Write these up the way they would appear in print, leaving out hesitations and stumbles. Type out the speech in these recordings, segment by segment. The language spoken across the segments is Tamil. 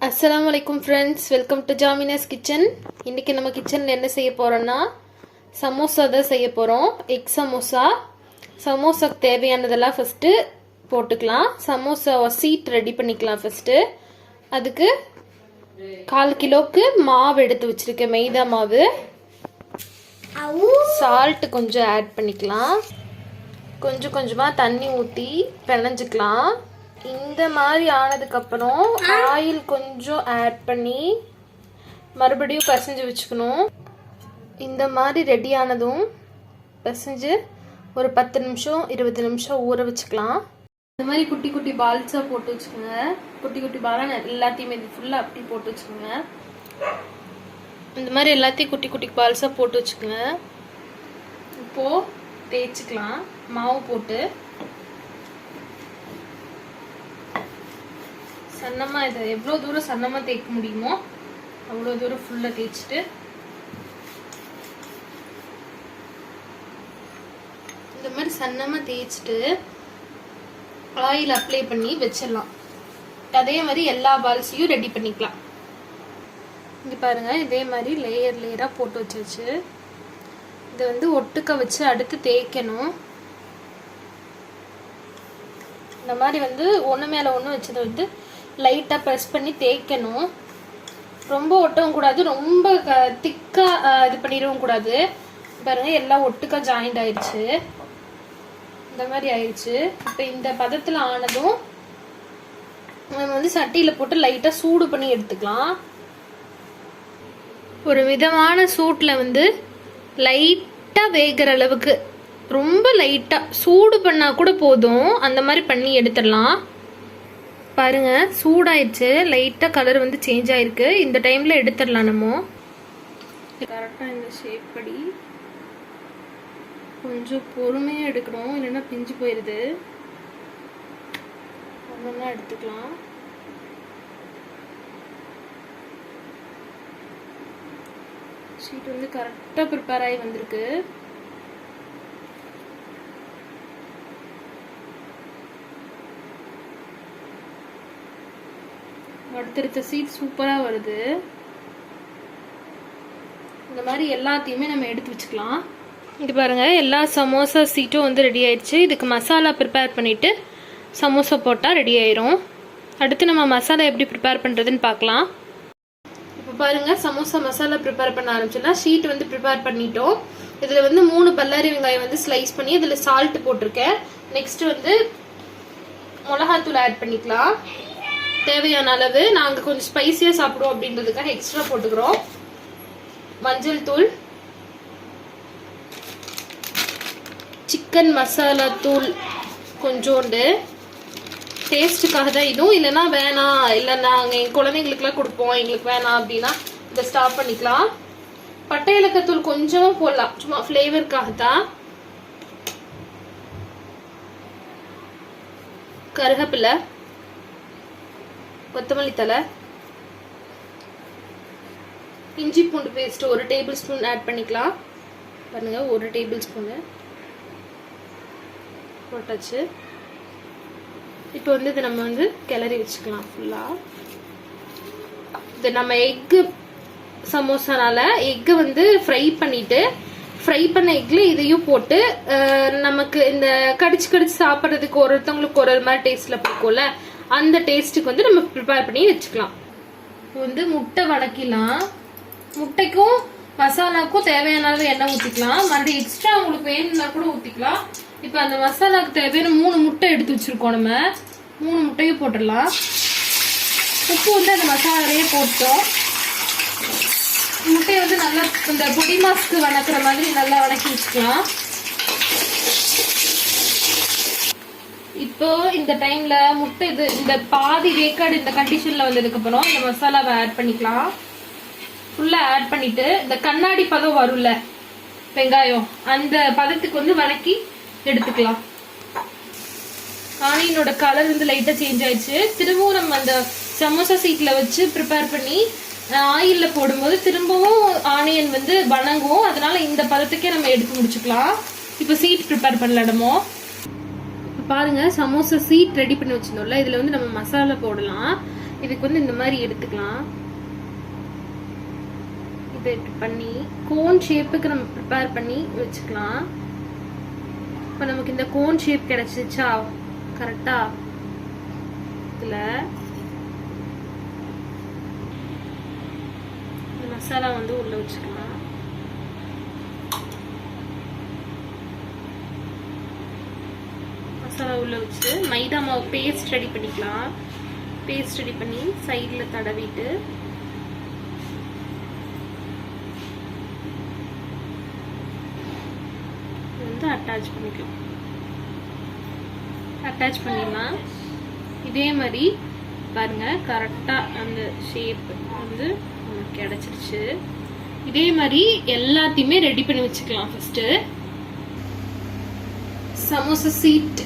அஸ்ஸலாமு அலைக்கும் ஃப்ரெண்ட்ஸ், வெல்கம் டு ஜாமினாஸ் கிச்சன். இன்றைக்கி நம்ம கிச்சனில் என்ன செய்ய போகிறோன்னா சமோசா தான் செய்ய போகிறோம். எக் சமோசா. சமோசாக்கு தேவையானதெல்லாம் ஃபஸ்ட்டு போட்டுக்கலாம். சமோசா சீட் ரெடி பண்ணிக்கலாம் ஃபஸ்ட்டு. அதுக்கு 1/4 கிலோவுக்கு மாவு எடுத்து வச்சுருக்கேன், மைதா மாவு. சால்ட்டு கொஞ்சம் ஆட் பண்ணிக்கலாம். கொஞ்சம் கொஞ்சமாக தண்ணி ஊற்றி பிணைஞ்சிக்கலாம். இந்த மாதிரி ஆனதுக்கப்புறம் ஆயில் கொஞ்சம் ஆட் பண்ணி மறுபடியும் பிசைஞ்சு வச்சுக்கணும். இந்த மாதிரி ரெடி ஆனதும் பிசைஞ்சு ஒரு 10 நிமிஷம் 20 நிமிஷம் ஊற வச்சுக்கலாம். இந்த மாதிரி குட்டி குட்டி பால்ஸாக போட்டு வச்சுக்கோங்க. குட்டி குட்டி பாலாக எல்லாத்தையுமே இது ஃபுல்லாக அப்படி போட்டு வச்சுக்கோங்க. இந்த மாதிரி எல்லாத்தையும் குட்டி குட்டி பால்ஸாக போட்டு வச்சுக்கோங்க. இப்போது தேய்ச்சிக்கலாம். மாவு போட்டு சன்னமாக இதை எவ்வளோ தூரம் சன்னமாக தேய்க்க முடியுமோ அவ்வளோ தூரம் ஃபுல்லாக தேய்ச்சிட்டு இந்த மாதிரி சன்னமாக தேய்ச்சிட்டு ஆயில் அப்ளை பண்ணி வச்சிடலாம். அதே மாதிரி எல்லா பால்ஸையும் ரெடி பண்ணிக்கலாம். இங்கே பாருங்கள், இதே மாதிரி லேயர் லேயராக போட்டு வச்சாச்சு. இதை வந்து ஒட்டுக்க வச்சு அடுத்து தேய்க்கணும். இந்த மாதிரி வந்து ஒன்று மேலே ஒன்று வச்சதை வந்து லைட்டாக ப்ரெஸ் பண்ணி தேய்க்கணும். ரொம்ப ஒட்டவும் கூடாது, ரொம்ப திக்காக இது பண்ணிடவும் கூடாது. பாருங்கள், எல்லாம் ஒட்டுக்கா ஜாயிண்ட் ஆயிடுச்சு. இந்த மாதிரி ஆயிடுச்சு. இப்போ இந்த பதத்தில் ஆனதும் நம்ம வந்து சட்டியில் போட்டு லைட்டாக சூடு பண்ணி எடுத்துக்கலாம். ஒரு மிதமான சூட்டில் வந்து லைட்டாக வேகிற அளவுக்கு, ரொம்ப லைட்டாக சூடு பண்ணால் கூட போதும், அந்த மாதிரி பண்ணி எடுத்துடலாம். பாருங்க, சூடாயிடுச்சு. லைட்டாக கலர் வந்து சேஞ்ச் ஆயிருக்கு. இந்த டைமில் எடுத்துடலாம். நம்ம கரெக்டாக இந்த ஷேப் படி கொஞ்சம் பொறுமையாக எடுக்கணும், இல்லைன்னா பிஞ்சு போயிடுது. ஒன்றா எடுத்துக்கலாம். ஷீட் வந்து கரெக்டாக ப்ரிப்பேர் ஆகி வந்திருக்கு. அடுத்தடுத்த சீட் சூப்பராக வருது. இந்த மாதிரி எல்லாத்தையுமே நம்ம எடுத்து வச்சுக்கலாம். இது பாருங்கள், எல்லா சமோசா சீட்டும் வந்து ரெடி ஆயிடுச்சு. இதுக்கு மசாலா ப்ரிப்பேர் பண்ணிவிட்டு சமோசா போட்டால் ரெடி ஆயிரும். அடுத்து நம்ம மசாலா எப்படி ப்ரிப்பேர் பண்ணுறதுன்னு பார்க்கலாம். இப்போ பாருங்கள், சமோசா மசாலா ப்ரிப்பேர் பண்ண ஆரம்பிச்சோன்னா ஷீட் வந்து ப்ரிப்பேர் பண்ணிட்டோம். இதில் வந்து 3 பல்லாரி வெங்காயம் வந்து ஸ்லைஸ் பண்ணி இதில் சால்ட்டு போட்டிருக்கேன். நெக்ஸ்ட்டு வந்து மிளகாத்தூள் ஆட் பண்ணிக்கலாம் தேவையான அளவு. நாங்கள் கொஞ்சம் ஸ்பைசியாக சாப்பிடுவோம் அப்படின்றதுக்காக எக்ஸ்ட்ரா போட்டுக்கிறோம். மஞ்சள் தூள், சிக்கன் மசாலா தூள் கொஞ்சோண்டு, டேஸ்ட்டுக்காக தான் இதுவும். இல்லைன்னா வேணாம், இல்லை நாங்கள் எங்கள் குழந்தைங்களுக்குலாம் கொடுப்போம், எங்களுக்கு வேணாம் அப்படின்னா இதை ஸ்டாப் பண்ணிக்கலாம். பட்டை ஏலக்காய் கொஞ்சமாக போடலாம், சும்மா ஃப்ளேவருக்காக தான். கருவேப்பிலை, கொத்தமல்லி தலை, இஞ்சி பூண்டு பேஸ்ட் 1 டேபிள் ஸ்பூன் ஆட் பண்ணிக்கலாம். பாருங்க, 1 டேபிள் ஸ்பூனு போட்டாச்சு. இப்போ வந்து இதை நம்ம வந்து கிளறி வச்சுக்கலாம் ஃபுல்லாக. இது நம்ம எக்கு சமோசானால எக்கு வந்து ஃப்ரை பண்ண எக்கில் இதையும் போட்டு நமக்கு இந்த கடிச்சு கடிச்சு சாப்பிட்றதுக்கு ஒருத்தவங்களுக்கு ஒரு மாதிரி டேஸ்ட்டில் பிடிக்கும்ல, அந்த டேஸ்ட்டுக்கு வந்து நம்ம ப்ரிப்பேர் பண்ணி வச்சுக்கலாம். வந்து முட்டை வதக்கிலாம். முட்டைக்கும் மசாலாவுக்கும் தேவையான அளவு எண்ணெய் ஊற்றிக்கலாம். மறுபடியும் எக்ஸ்ட்ரா உங்களுக்கு வேணும்னா கூட ஊற்றிக்கலாம். இப்போ அந்த மசாலாவுக்கு தேவையான 3 முட்டை எடுத்து வச்சுருக்கோம். நம்ம 3 முட்டையும் போட்டுடலாம். உப்பு வந்து அந்த மசாலாவையே போட்டோம். முட்டையை வந்து நல்லா இந்த பொடி மாஸ்க்கு வணக்கிற மாதிரி நல்லா வணக்கி வச்சுக்கலாம். இப்போ இந்த டைம்ல முட்டை இது இந்த பாதி வேக்காடு இந்த கண்டிஷன்ல வந்ததுக்கு அப்புறம் இந்த மசாலாவை ஆட் பண்ணிக்கலாம். ஃபுல்லா ஆட் பண்ணிட்டு இந்த கண்ணாடி பதம் வரும்ல வெங்காயம், அந்த பதத்துக்கு வந்து வதக்கி எடுத்துக்கலாம். ஆனியனோட கலர் வந்து லைட்டா சேஞ்ச் ஆயிடுச்சு. திரும்பவும் நம்ம அந்த சமோசா சீட்ல வச்சு ப்ரிப்பேர் பண்ணி ஆயில்ல போடும்போது திரும்பவும் ஆனியன் வந்து வணங்கும். அதனால இந்த பதத்துக்கே நம்ம எடுத்து முடிச்சுக்கலாம். இப்போ சீட் ப்ரிப்பேர் பண்ணலாமோ. பாருங்க, சமோசா சீட் ரெடி பண்ணி வச்சிருந்தோம்ல, இதுல வந்து நம்ம மசாலா போடலாம். இதுக்கு வந்து இந்த மாதிரி எடுத்துக்கலாம். இதை இப்படி பண்ணி கோன் ஷேப்புக்கு நம்ம ப்ரிப்பேர் பண்ணி வச்சுக்கலாம். இப்போ நமக்கு இந்த கோன் ஷேப் கிடைச்சிச்சா கரெக்டா? இதுல மசாலா வந்து உள்ள வச்சுக்கலாம். மசாலா உள்ள வச்சு மைதா மாவு பேஸ்ட் ரெடி பண்ணிக்கலாம். பேஸ்ட் ரெடி பண்ணி சைடில் தடவிட்டு வந்து அட்டாச் பண்ணிக்கலாம். அட்டாச் பண்ணிடலாம். இதே மாதிரி பாருங்க கரெக்டா அந்த ஷேப் வந்து நமக்கு கிடைச்சிருச்சு. இதே மாதிரி எல்லாத்தையுமே ரெடி பண்ணி வச்சுக்கலாம். ஃபர்ஸ்ட் சமோசா சீட்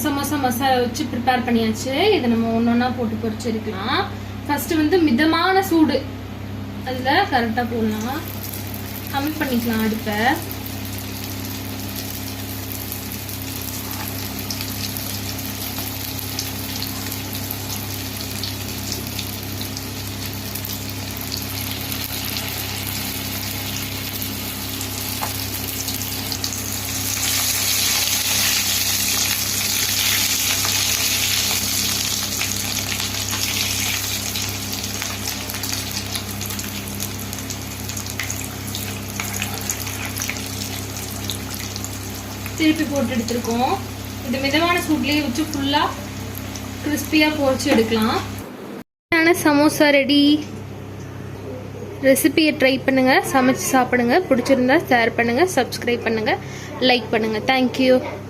சமோசா மசாலா வச்சு ப்ரிப்பேர் பண்ணியாச்சு. இதை நம்ம ஒன்னொன்னா போட்டு பொரிச்சிருக்கலாம். ஃபர்ஸ்ட் வந்து மிதமான சூடு அதுல கரெக்டா போடலாம். கம்மி பண்ணிக்கலாம் அடுப்பை. திருப்பி போட்டு எடுத்துருக்கோம். இந்த மிதமான சூட்லேயே வச்சு ஃபுல்லாக கிறிஸ்பியாக பொரிச்சு எடுக்கலாம். சமோசா ரெடி. ரெசிபியை ட்ரை பண்ணுங்கள், சமைச்சு சாப்பிடுங்க. பிடிச்சிருந்தா ஷேர் பண்ணுங்கள், சப்ஸ்கிரைப் பண்ணுங்கள், லைக் பண்ணுங்கள். தேங்க்யூ.